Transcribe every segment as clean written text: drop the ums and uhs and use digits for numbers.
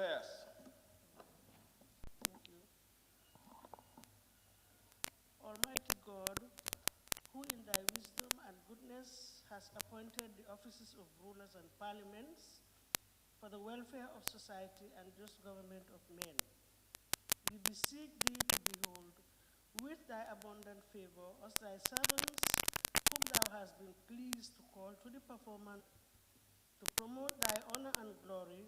Tobias. Thank you. Almighty God, who in thy wisdom and goodness has appointed the offices of rulers and parliaments for the welfare of society and just government of men, we beseech thee to behold with thy abundant favor us thy servants, whom thou hast been pleased to call to the performance, to promote thy honor and glory,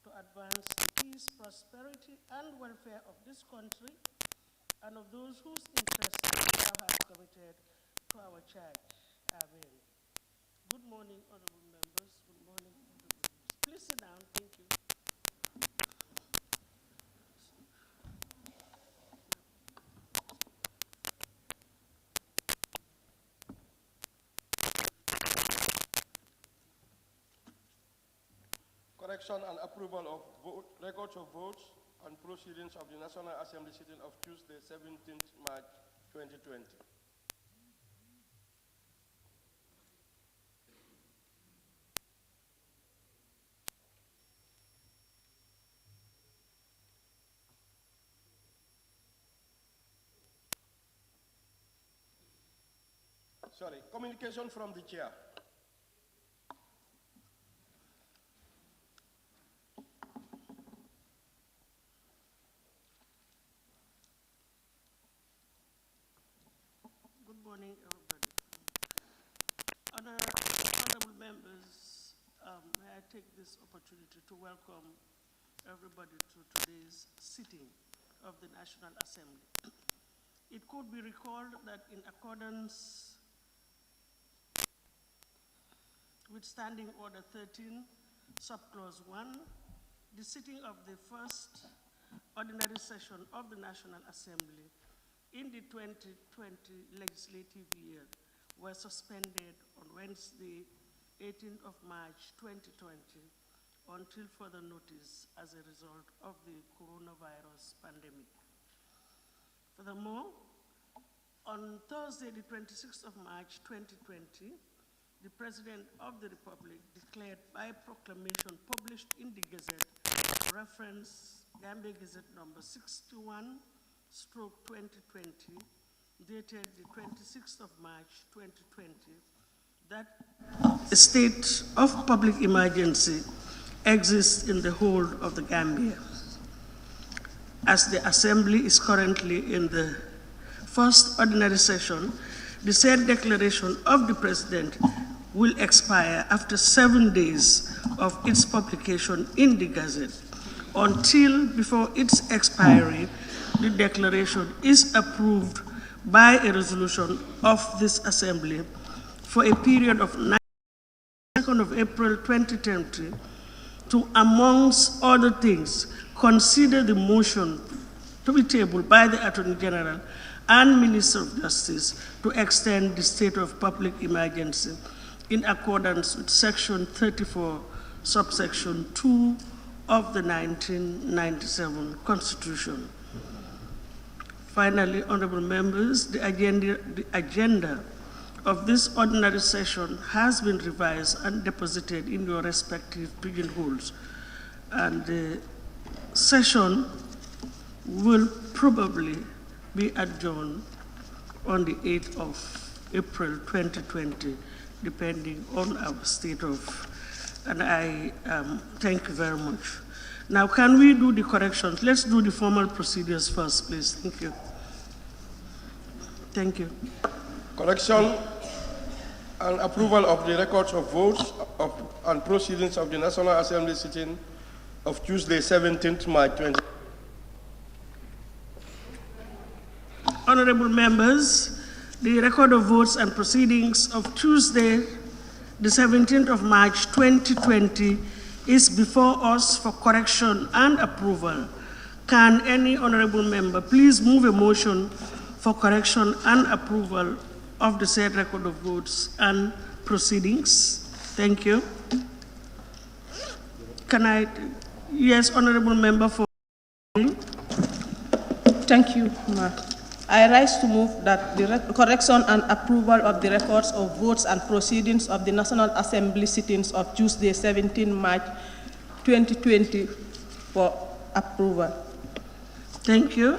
to advance the peace, prosperity, and welfare of this country and of those whose interests thou hast committed to our charge. Amen. Good morning, honorable members. Good morning, honorable members. Please sit down. Thank you. Correction and approval of records of votes and proceedings of the National Assembly sitting of Tuesday, 17th March 2020. Sorry, communication from the chair. Good morning, everybody. Honorable members, may I take this opportunity to welcome everybody to today's sitting of the National Assembly. It could be recalled that in accordance with Standing Order 13, Subclause 1, the sitting of the first ordinary session of the National Assembly in the 2020 legislative year was suspended on Wednesday, 18th of March 2020, until further notice as a result of the coronavirus pandemic. Furthermore, on Thursday, the 26th of March 2020, the President of the Republic declared by proclamation published in the Gazette, reference Gambia Gazette number 61/2020, dated the 26th of March 2020, that a state of public emergency exists in the whole of the Gambia. As the Assembly is currently in the first ordinary session, the said declaration of the President will expire after 7 days of its publication in the Gazette. Until before its expiry, the declaration is approved by a resolution of this Assembly for a period of 2nd of April 2020 to, amongst other things, consider the motion to be tabled by the Attorney General and Minister of Justice to extend the state of public emergency in accordance with Section 34, subsection 2 of the 1997 Constitution. Finally, honorable members, the agenda of this ordinary session has been revised and deposited in your respective pigeonholes, and the session will probably be adjourned on the 8th of April 2020, depending on our state of, and I thank you very much. Now, can we do the corrections? Let's do the formal procedures first, please. Thank you. Thank you. Correction and approval of the records of votes and proceedings of the National Assembly sitting of Tuesday, 17th March 2020. Honorable members, the record of votes and proceedings of Tuesday, the 17th of March 2020 is before us for correction and approval. Can any honorable member please move a motion for correction and approval of the said record of votes and proceedings? Thank you. Can I, yes, honorable member for. Thank you, Ma. I rise to move that the correction and approval of the records of votes and proceedings of the National Assembly sittings of Tuesday, 17 March 2020 for approval. Thank you.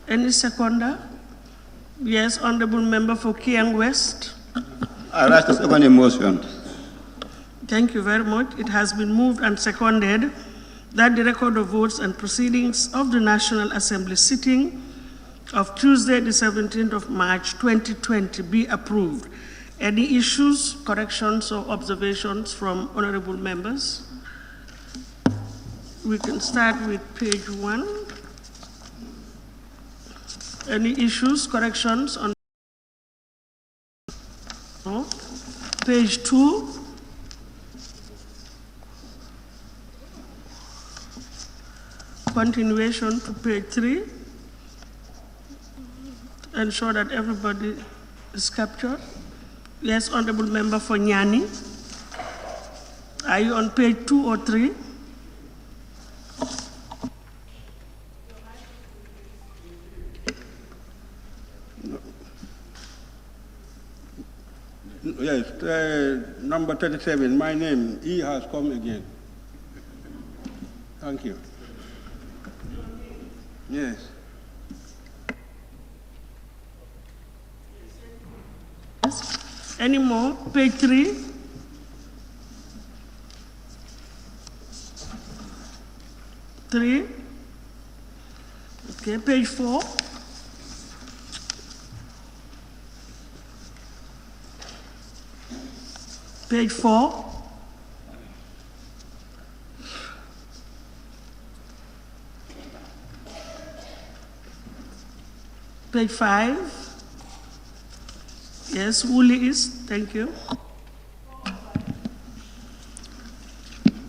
Any seconder? Yes, Honorable Member for Kiang West. I rise to second the motion. Thank you very much. It has been moved and seconded that the record of votes and proceedings of the National Assembly sitting of Tuesday, the 17th of March, 2020 be approved. Any issues, corrections, or observations from honorable members? We can start with page 1. Any issues, corrections on no. Page 2. Continuation to page 3. Ensure that everybody is captured. Yes, Honorable Member for Nyani. Are you on page 2 or 3? Yes, number 37, my name, he has come again. Thank you. Yes. Any more? Page 3. Okay, page 4. Page 4. Page 5. Yes, Woolley is. Thank you.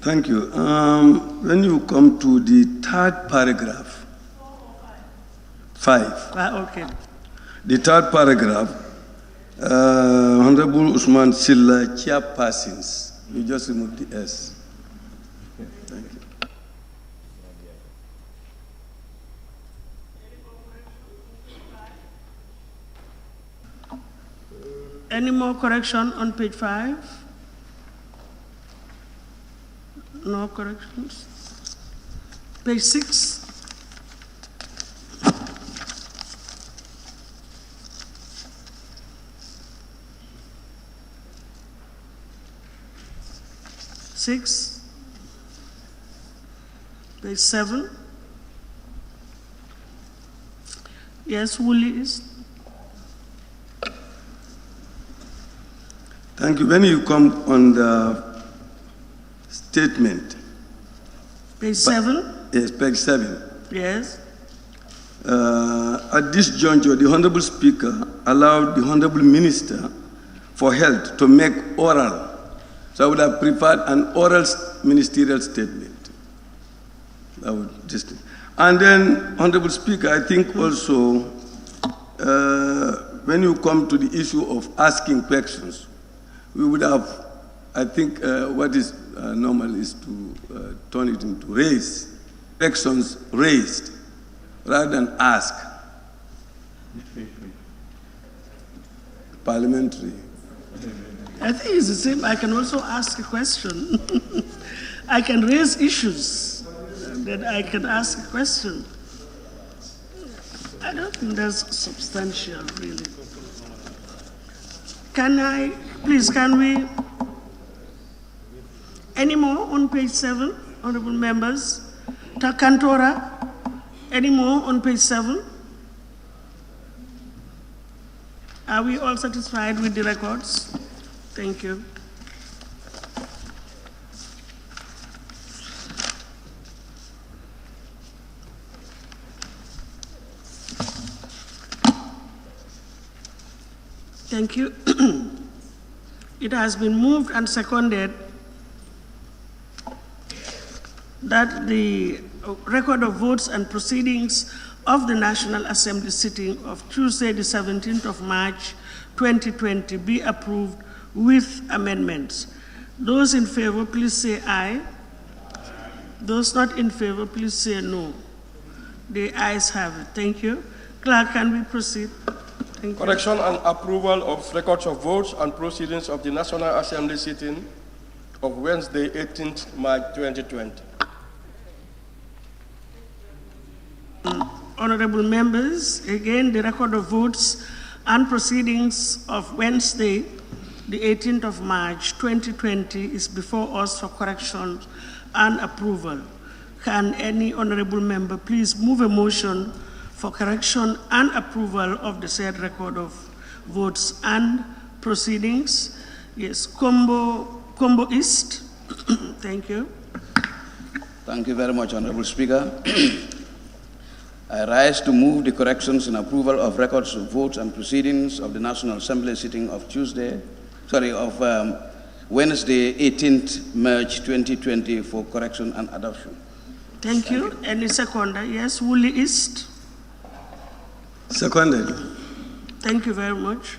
Thank you. When you come to the third paragraph, 5. Okay. The third paragraph, Honorable Usman Silla, chairpersons, you just remove the S. Thank you. Any more correction on page 5? No corrections. Page 6. Page 7. Yes, Woolley is. Thank you. When you come on the statement. Page 7. Yes, page 7. Yes. At this juncture, the Honorable Speaker allowed the Honorable Minister for Health to make oral. So I would have preferred an oral ministerial statement. I would just, and then, Honorable Speaker, I think also when you come to the issue of asking questions, we would have, I think, what is normal is to turn it into raise. Questions raised rather than ask. Parliamentary. I think it's the same. I can also ask a question. I can raise issues, and then I can ask a question. I don't think that's substantial, really. Can we, any more on page 7, honorable members? Takantora, any more on page 7? Are we all satisfied with the records? Thank you. Thank you. It has been moved and seconded that the record of votes and proceedings of the National Assembly sitting of Tuesday, the 17th of March, 2020 be approved with amendments. Those in favor, please say aye. Those not in favor, please say no. The ayes have it. Thank you. Clerk, can we proceed? Thank you. Correction and approval of records of votes and proceedings of the National Assembly sitting of Wednesday, 18th March 2020. Honorable members, again, the record of votes and proceedings of Wednesday, the 18th of March 2020 is before us for correction and approval. Can any honorable member please move a motion for correction and approval of the said record of votes and proceedings? Yes, Combo East. Thank you. Thank you very much, Honorable Speaker. I rise to move the corrections and approval of records of votes and proceedings of the National Assembly sitting of Wednesday, 18th March 2020 for correction and adoption. Thank you. Any seconder? Yes, Woolly East. Seconded. Thank you very much.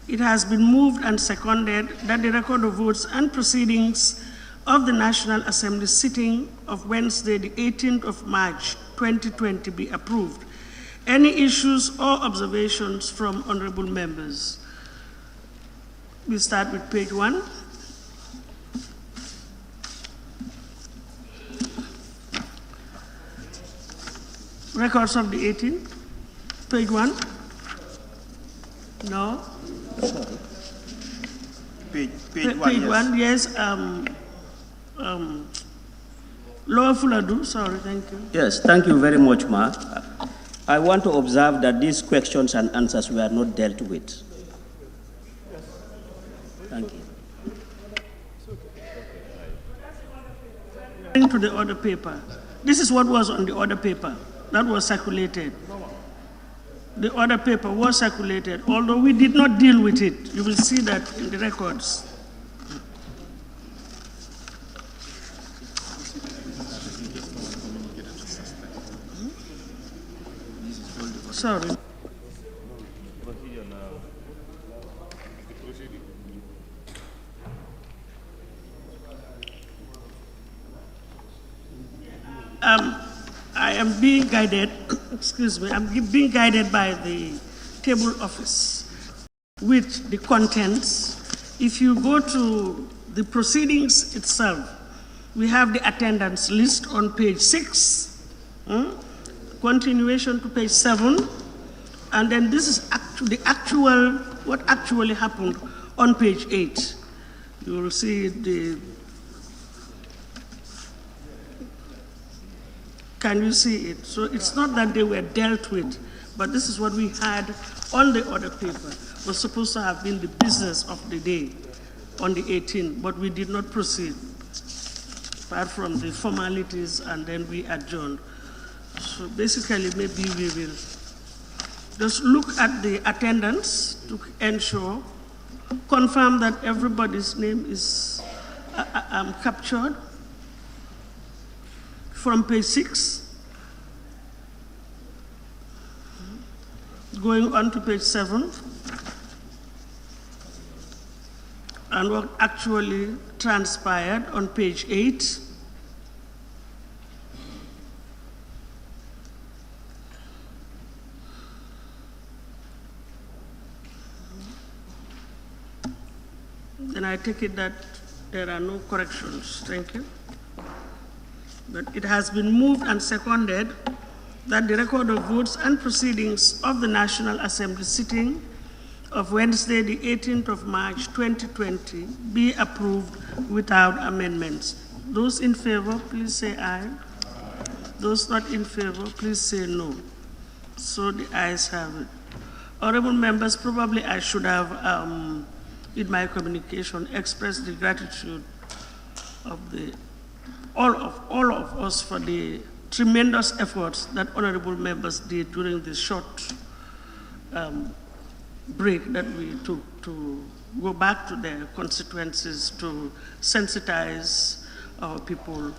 It has been moved and seconded that the record of votes and proceedings of the National Assembly sitting of Wednesday, the 18th of March 2020 be approved. Any issues or observations from honorable members? We start with page 1. Records of the 18th. Page 1. No? Page Page 1, yes. 1, yes. Lower Fuladu, sorry, thank you. Yes, thank you very much, Ma. I want to observe that these questions and answers were not dealt with. Thank you. To the order paper. This is what was on the order paper that was circulated. The order paper was circulated, although we did not deal with it. You will see that in the records. Sorry. I am being guided, excuse me, I'm being guided by the table office with the contents. If you go to the proceedings itself, we have the attendance list on page 6, continuation to page 7, and then this is what actually happened on page 8. You will see can you see it? So it's not that they were dealt with, but this is what we had on the order paper. It was supposed to have been the business of the day on the 18th, but we did not proceed, apart from the formalities, and then we adjourned. So basically, maybe we will just look at the attendance to ensure, confirm that everybody's name is captured. From page 6, going on to page 7, and what actually transpired on page 8. Then I take it that there are no corrections. Thank you. But it has been moved and seconded that the record of votes and proceedings of the National Assembly sitting of Wednesday, the 18th of March 2020 be approved without amendments. Those in favor, please say aye. Those not in favor, please say no. So the ayes have it. Honorable members, probably I should have, in my communication, expressed the gratitude of all of us for the tremendous efforts that honorable members did during this short break that we took to go back to their constituencies to sensitize our people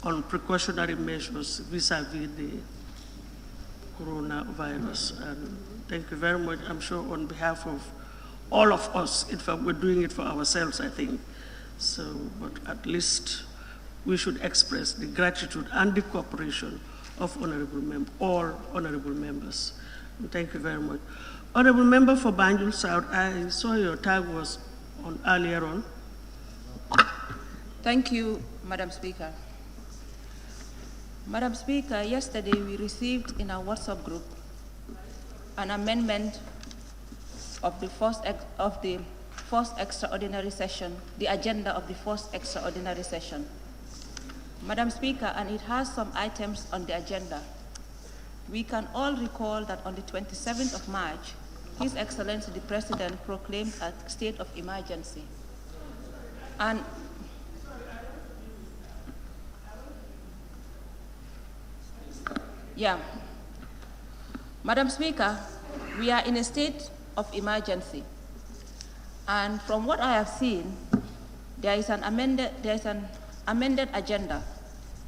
on precautionary measures vis-a-vis the coronavirus. And thank you very much. I'm sure on behalf of all of us, in fact, we're doing it for ourselves, I think. So, but at least we should express the gratitude and the cooperation of all honorable members. And thank you very much. Honorable member for Banjul South, I saw your tag was on earlier on. Thank you, Madam Speaker. Madam Speaker, yesterday we received in our WhatsApp group an amendment of the first extraordinary session, the agenda of the first extraordinary session. Madam Speaker, and it has some items on the agenda. We can all recall that on the 27th of March, His Excellency the President proclaimed a state of emergency. And Madam Speaker, we are in a state of emergency. And from what I have seen, there is an amended agenda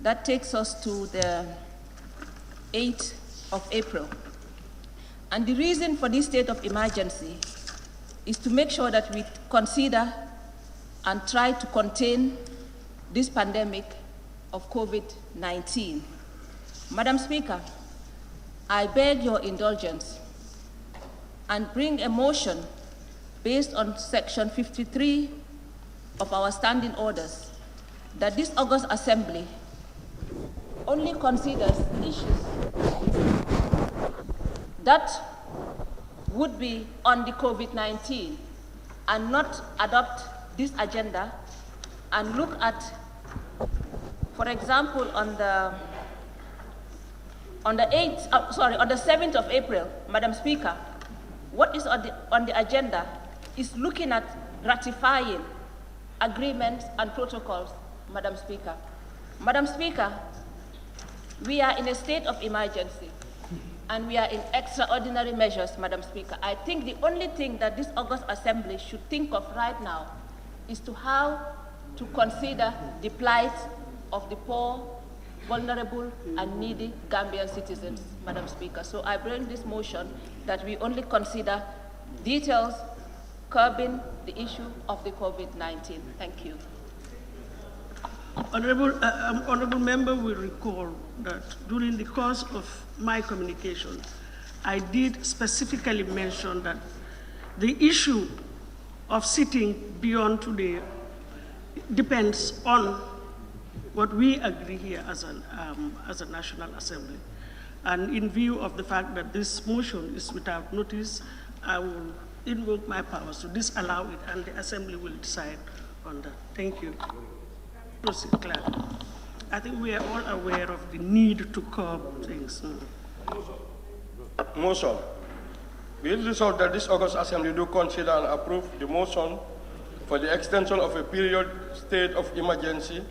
that takes us to the 8th of April. And the reason for this state of emergency is to make sure that we consider and try to contain this pandemic of COVID-19. Madam Speaker, I beg your indulgence and bring a motion based on Section 53 of our standing orders that this August Assembly only considers issues that would be on the COVID-19 and not adopt this agenda and look at, for example, on the 7th of April, Madam Speaker, what is on the agenda is looking at ratifying agreements and protocols, Madam Speaker. Madam Speaker, we are in a state of emergency and we are in extraordinary measures, Madam Speaker. I think the only thing that this August Assembly should think of right now is to how to consider the plight of the poor, vulnerable and needy Gambian citizens, Madam Speaker. So I bring this motion that we only consider details curbing the issue of the COVID-19. Thank you. Honorable member will recall that during the course of my communication, I did specifically mention that the issue of sitting beyond today depends on what we agree here as a National Assembly. And in view of the fact that this motion is without notice, I will invoke my powers to disallow it, and the Assembly will decide on that. Thank you. Proceed, Clerk. I think we are all aware of the need to curb things. Motion. Be it resolved that this August Assembly do consider and approve the motion for the extension of a period state of emergency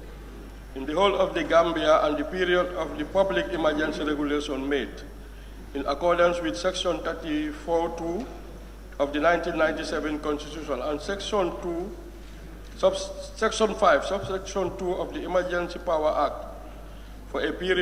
in the whole of the Gambia and the period of the public emergency regulation made in accordance with Section 34(2) of the 1997 Constitution and Section 5, Subsection 2 of the Emergency Power Act for a period